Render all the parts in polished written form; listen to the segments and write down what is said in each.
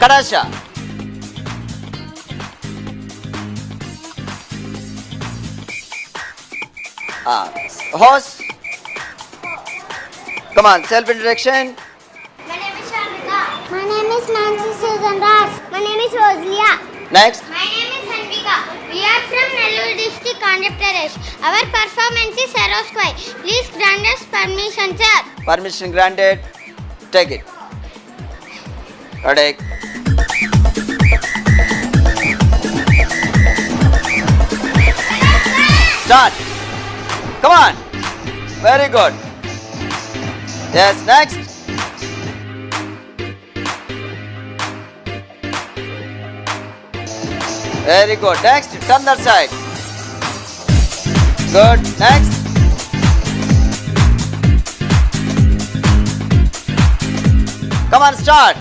Kadasha. Horse. Come on, self-introduction. My name is Sharmika. My name is Nancy Susan Ras. My name is Rosia. Next. My name is Hanvika. We are from Nellore district, Andhra Pradesh. Our performance is Sarosquai. Please grant us permission, sir. Permission granted. Take it. Ready. Start. Come on. Very good. Yes, next. Very good. Next, turn that side. Good. Next. Come on, start.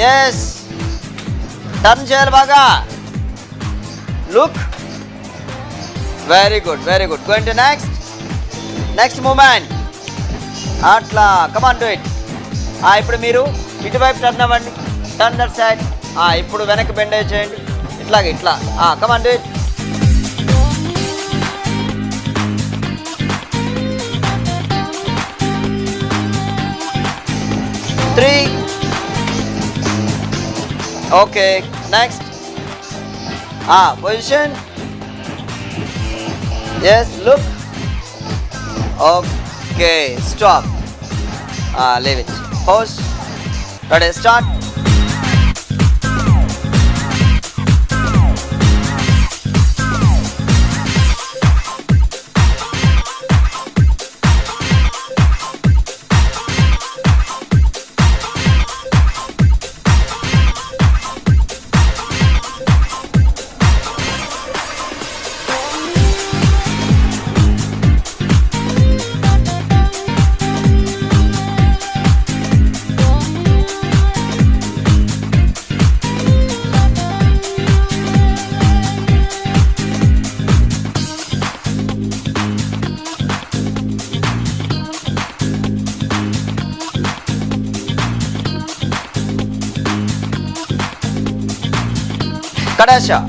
Yes. Turn cheyali baga. Look. Very good. Very good. Going to next. Next movement. Atla. Come on, do it. ఇప్పుడు మీరు ఇటువైపు turn అవ్వండి. Turn that side. ఇప్పుడు వెనక్కి bend చేయండి. ఇట్లాగే ఇట్లా. Come on, do it. Three. Okay. Next. Position. Yes. Look. Okay. Stop. Leave it. Pause. Ready. Start. Kadasha.